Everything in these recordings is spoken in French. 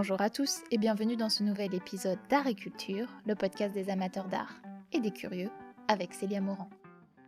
Bonjour à tous et bienvenue dans ce nouvel épisode d'Art et Culture, le podcast des amateurs d'art et des curieux, avec Célia Morand.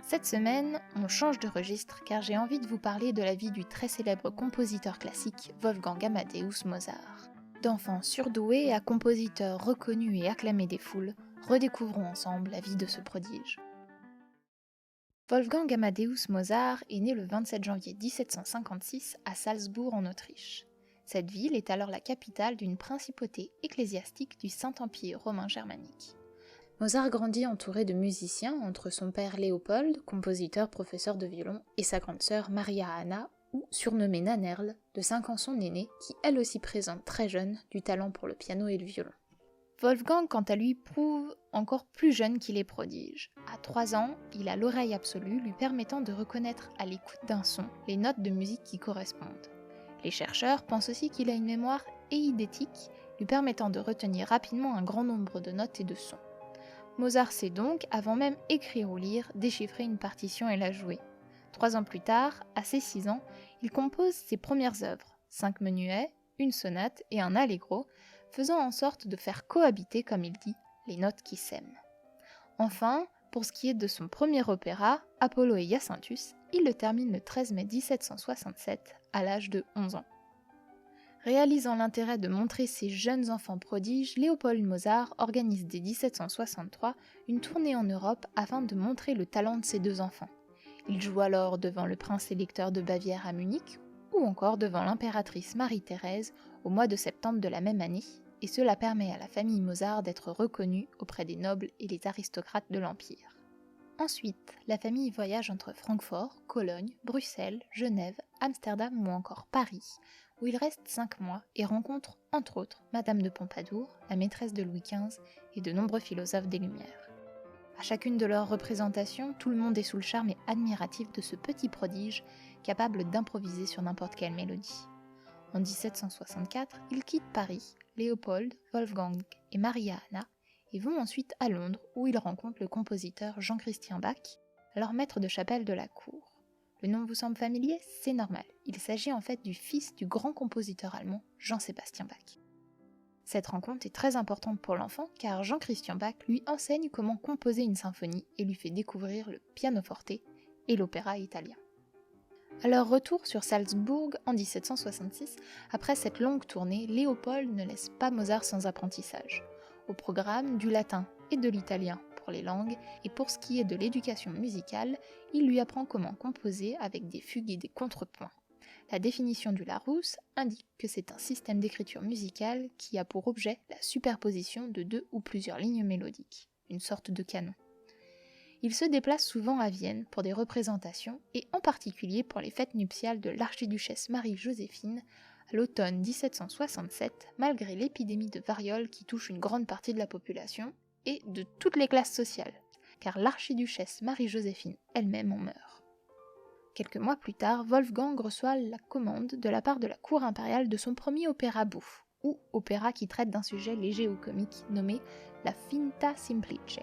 Cette semaine, on change de registre car j'ai envie de vous parler de la vie du très célèbre compositeur classique Wolfgang Amadeus Mozart. D'enfant surdoué à compositeur reconnu et acclamé des foules, redécouvrons ensemble la vie de ce prodige. Wolfgang Amadeus Mozart est né le 27 janvier 1756 à Salzbourg en Autriche. Cette ville est alors la capitale d'une principauté ecclésiastique du Saint-Empire romain germanique. Mozart grandit entouré de musiciens entre son père Léopold, compositeur professeur de violon, et sa grande sœur Maria Anna, ou surnommée Nannerl, de 5 ans son aînée, qui elle aussi présente très jeune du talent pour le piano et le violon. Wolfgang, quant à lui, prouve encore plus jeune qu'il est prodige. À 3 ans, il a l'oreille absolue lui permettant de reconnaître à l'écoute d'un son les notes de musique qui correspondent. Les chercheurs pensent aussi qu'il a une mémoire éidétique lui permettant de retenir rapidement un grand nombre de notes et de sons. Mozart sait donc, avant même écrire ou lire, déchiffrer une partition et la jouer. 3 ans plus tard, à ses 6 ans, il compose ses premières œuvres, 5 menuets, une sonate et un allegro, faisant en sorte de faire cohabiter, comme il dit, les notes qui s'aiment. Enfin, pour ce qui est de son premier opéra, Apollo et Hyacinthus, il le termine le 13 mai 1767, à l'âge de 11 ans. Réalisant l'intérêt de montrer ses jeunes enfants prodiges, Léopold Mozart organise dès 1763 une tournée en Europe afin de montrer le talent de ses 2 enfants. Il joue alors devant le prince électeur de Bavière à Munich, ou encore devant l'impératrice Marie-Thérèse au mois de septembre de la même année, et cela permet à la famille Mozart d'être reconnue auprès des nobles et les aristocrates de l'Empire. Ensuite, la famille voyage entre Francfort, Cologne, Bruxelles, Genève, Amsterdam ou encore Paris, où il reste 5 mois et rencontre, entre autres, Madame de Pompadour, la maîtresse de Louis XV, et de nombreux philosophes des Lumières. À chacune de leurs représentations, tout le monde est sous le charme et admiratif de ce petit prodige, capable d'improviser sur n'importe quelle mélodie. En 1764, il quitte Paris, Léopold, Wolfgang et Maria Anna, et vont ensuite à Londres, où il rencontre le compositeur Jean-Christian Bach, alors maître de chapelle de la cour. Le nom vous semble familier? C'est normal, il s'agit en fait du fils du grand compositeur allemand Jean-Sébastien Bach. Cette rencontre est très importante pour l'enfant car Jean-Christian Bach lui enseigne comment composer une symphonie et lui fait découvrir le pianoforte et l'opéra italien. À leur retour sur Salzbourg en 1766, après cette longue tournée, Léopold ne laisse pas Mozart sans apprentissage. Au programme, du latin et de l'italien pour les langues, et pour ce qui est de l'éducation musicale, il lui apprend comment composer avec des fugues et des contrepoints. La définition du Larousse indique que c'est un système d'écriture musicale qui a pour objet la superposition de 2 ou plusieurs lignes mélodiques, une sorte de canon. Il se déplace souvent à Vienne pour des représentations et en particulier pour les fêtes nuptiales de l'archiduchesse Marie-Joséphine à l'automne 1767, malgré l'épidémie de variole qui touche une grande partie de la population et de toutes les classes sociales, car l'archiduchesse Marie-Joséphine elle-même en meurt. Quelques mois plus tard, Wolfgang reçoit la commande de la part de la cour impériale de son premier opéra bouffe, ou opéra qui traite d'un sujet léger ou comique nommé la Finta Semplice.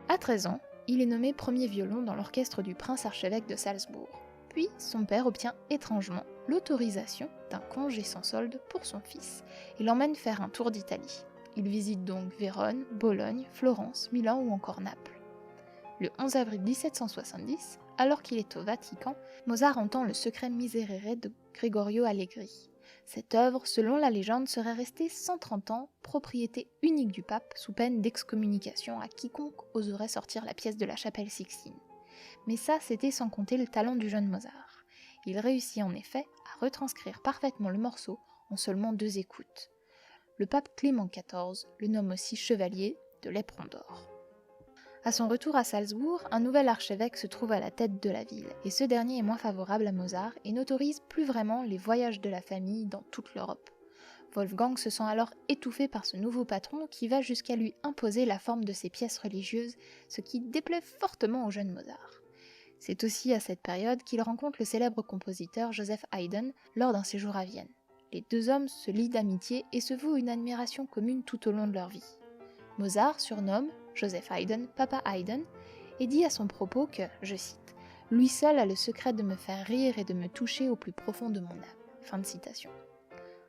À 13 ans, il est nommé premier violon dans l'orchestre du prince-archevêque de Salzbourg. Puis, son père obtient étrangement l'autorisation d'un congé sans solde pour son fils et l'emmène faire un tour d'Italie. Il visite donc Vérone, Bologne, Florence, Milan ou encore Naples. Le 11 avril 1770, alors qu'il est au Vatican, Mozart entend le Secret Miserere de Gregorio Allegri. Cette œuvre, selon la légende, serait restée 130 ans, propriété unique du pape, sous peine d'excommunication à quiconque oserait sortir la pièce de la chapelle Sixtine. Mais ça, c'était sans compter le talent du jeune Mozart. Il réussit en effet à retranscrire parfaitement le morceau en seulement 2 écoutes. Le pape Clément XIV le nomme aussi chevalier de l'éperon d'or. À son retour à Salzbourg, un nouvel archevêque se trouve à la tête de la ville, et ce dernier est moins favorable à Mozart et n'autorise plus vraiment les voyages de la famille dans toute l'Europe. Wolfgang se sent alors étouffé par ce nouveau patron qui va jusqu'à lui imposer la forme de ses pièces religieuses, ce qui déplaît fortement au jeune Mozart. C'est aussi à cette période qu'il rencontre le célèbre compositeur Joseph Haydn lors d'un séjour à Vienne. Les 2 hommes se lient d'amitié et se vouent une admiration commune tout au long de leur vie. Mozart surnomme Joseph Haydn Papa Haydn et dit à son propos que, je cite, « Lui seul a le secret de me faire rire et de me toucher au plus profond de mon âme ». Fin de citation.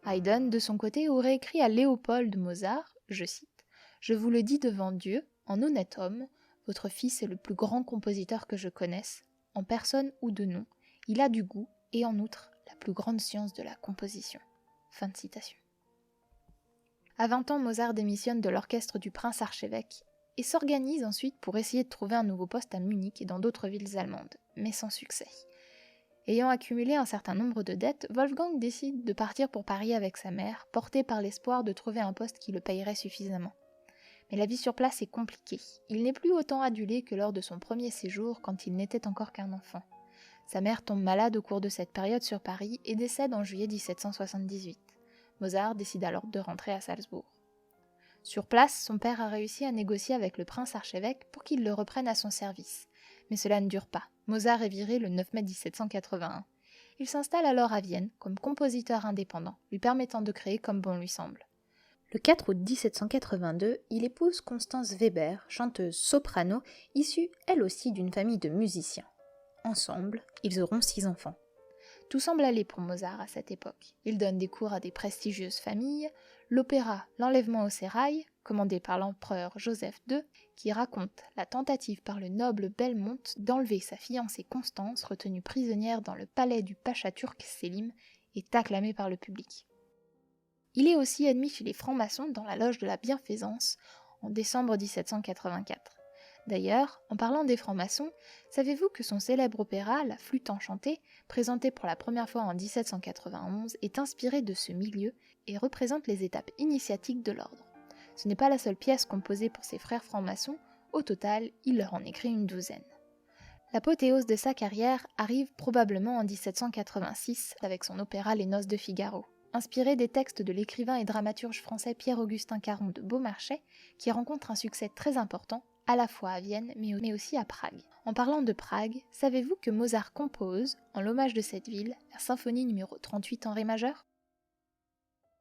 Haydn, de son côté, aurait écrit à Léopold Mozart, je cite, « Je vous le dis devant Dieu, en honnête homme, votre fils est le plus grand compositeur que je connaisse, en personne ou de nom, il a du goût et en outre la plus grande science de la composition. » Fin de citation. À 20 ans, Mozart démissionne de l'orchestre du prince-archevêque et s'organise ensuite pour essayer de trouver un nouveau poste à Munich et dans d'autres villes allemandes, mais sans succès. Ayant accumulé un certain nombre de dettes, Wolfgang décide de partir pour Paris avec sa mère, porté par l'espoir de trouver un poste qui le payerait suffisamment. Mais la vie sur place est compliquée. Il n'est plus autant adulé que lors de son premier séjour quand il n'était encore qu'un enfant. Sa mère tombe malade au cours de cette période sur Paris et décède en juillet 1778. Mozart décide alors de rentrer à Salzbourg. Sur place, son père a réussi à négocier avec le prince-archevêque pour qu'il le reprenne à son service. Mais cela ne dure pas. Mozart est viré le 9 mai 1781. Il s'installe alors à Vienne comme compositeur indépendant, lui permettant de créer comme bon lui semble. Le 4 août 1782, il épouse Constance Weber, chanteuse soprano, issue elle aussi d'une famille de musiciens. Ensemble, ils auront 6 enfants. Tout semble aller pour Mozart à cette époque. Il donne des cours à des prestigieuses familles, l'opéra L'Enlèvement au sérail, commandé par l'empereur Joseph II, qui raconte la tentative par le noble Belmonte d'enlever sa fiancée Constance, retenue prisonnière dans le palais du pacha turc Selim, est acclamé par le public. Il est aussi admis chez les francs-maçons dans la loge de la Bienfaisance en décembre 1784. D'ailleurs, en parlant des francs-maçons, savez-vous que son célèbre opéra, La Flûte enchantée, présenté pour la première fois en 1791, est inspiré de ce milieu et représente les étapes initiatiques de l'ordre. Ce n'est pas la seule pièce composée pour ses frères francs-maçons, au total, il leur en écrit une douzaine. L'apothéose de sa carrière arrive probablement en 1786 avec son opéra Les Noces de Figaro, inspiré des textes de l'écrivain et dramaturge français Pierre-Augustin Caron de Beaumarchais, qui rencontre un succès très important à la fois à Vienne mais aussi à Prague. En parlant de Prague, savez-vous que Mozart compose, en l'hommage de cette ville, la symphonie numéro 38 en ré majeur ?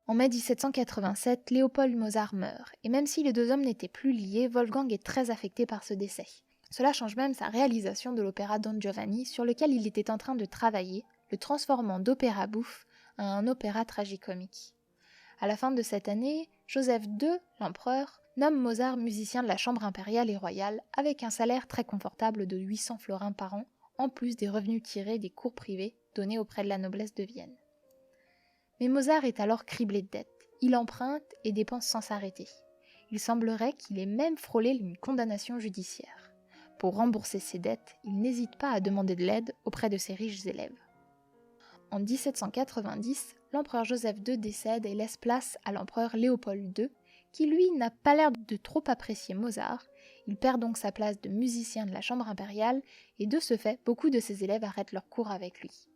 En mai 1787, Léopold Mozart meurt, et même si les deux hommes n'étaient plus liés, Wolfgang est très affecté par ce décès. Cela change même sa réalisation de l'opéra Don Giovanni, sur lequel il était en train de travailler, le transformant d'opéra bouffe à un opéra tragicomique. À la fin de cette année, Joseph II, l'empereur, nomme Mozart musicien de la chambre impériale et royale avec un salaire très confortable de 800 florins par an, en plus des revenus tirés des cours privés donnés auprès de la noblesse de Vienne. Mais Mozart est alors criblé de dettes. Il emprunte et dépense sans s'arrêter. Il semblerait qu'il ait même frôlé une condamnation judiciaire. Pour rembourser ses dettes, il n'hésite pas à demander de l'aide auprès de ses riches élèves. En 1790, l'empereur Joseph II décède et laisse place à l'empereur Léopold II, qui lui n'a pas l'air de trop apprécier Mozart. Il perd donc sa place de musicien de la chambre impériale et de ce fait, beaucoup de ses élèves arrêtent leurs cours avec lui.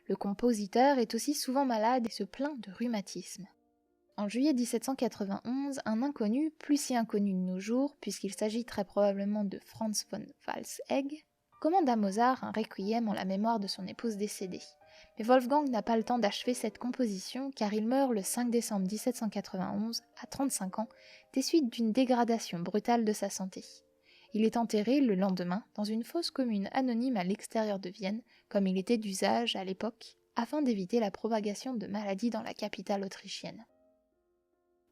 Le compositeur est aussi souvent malade et se plaint de rhumatisme. En juillet 1791, un inconnu, plus si inconnu de nos jours, puisqu'il s'agit très probablement de Franz von Walsegg, commande à Mozart un requiem en la mémoire de son épouse décédée. Mais Wolfgang n'a pas le temps d'achever cette composition car il meurt le 5 décembre 1791, à 35 ans, des suites d'une dégradation brutale de sa santé. Il est enterré le lendemain dans une fosse commune anonyme à l'extérieur de Vienne, comme il était d'usage à l'époque, afin d'éviter la propagation de maladies dans la capitale autrichienne.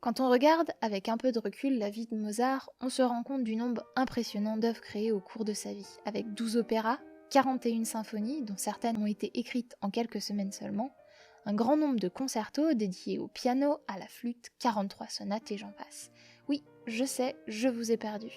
Quand on regarde avec un peu de recul la vie de Mozart, on se rend compte du nombre impressionnant d'œuvres créées au cours de sa vie, avec 12 opéras, 41 symphonies, dont certaines ont été écrites en quelques semaines seulement, un grand nombre de concertos dédiés au piano, à la flûte, 43 sonates et j'en passe. Oui, je sais, je vous ai perdu.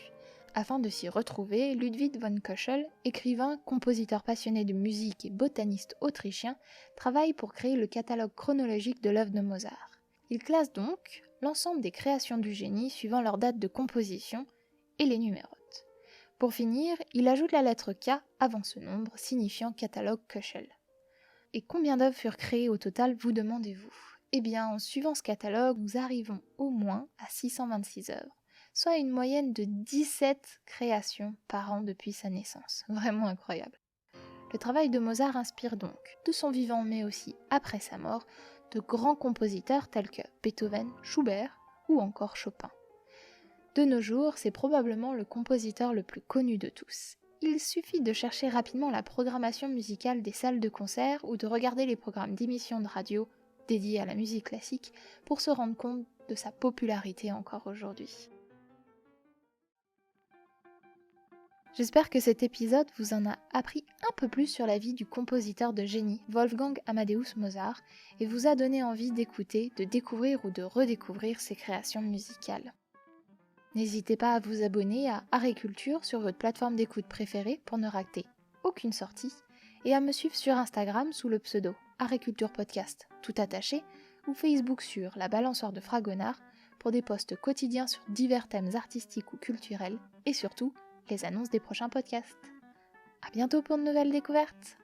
Afin de s'y retrouver, Ludwig von Köchel, écrivain, compositeur passionné de musique et botaniste autrichien, travaille pour créer le catalogue chronologique de l'œuvre de Mozart. Il classe donc l'ensemble des créations du génie suivant leur date de composition et les numérote. Pour finir, il ajoute la lettre K avant ce nombre, signifiant catalogue Köchel. Et combien d'œuvres furent créées au total, vous demandez-vous ? Eh bien, en suivant ce catalogue, nous arrivons au moins à 626 œuvres, soit une moyenne de 17 créations par an depuis sa naissance. Vraiment incroyable. Le travail de Mozart inspire donc, de son vivant mais aussi après sa mort, de grands compositeurs tels que Beethoven, Schubert ou encore Chopin. De nos jours, c'est probablement le compositeur le plus connu de tous. Il suffit de chercher rapidement la programmation musicale des salles de concert ou de regarder les programmes d'émissions de radio dédié à la musique classique pour se rendre compte de sa popularité encore aujourd'hui. J'espère que cet épisode vous en a appris un peu plus sur la vie du compositeur de génie Wolfgang Amadeus Mozart et vous a donné envie d'écouter, de découvrir ou de redécouvrir ses créations musicales. N'hésitez pas à vous abonner à Aréculture sur votre plateforme d'écoute préférée pour ne rater aucune sortie et à me suivre sur Instagram sous le pseudo Aréculture Podcast tout attaché ou Facebook sur La Balançoire de Fragonard pour des posts quotidiens sur divers thèmes artistiques ou culturels et surtout les annonces des prochains podcasts. À bientôt pour de nouvelles découvertes!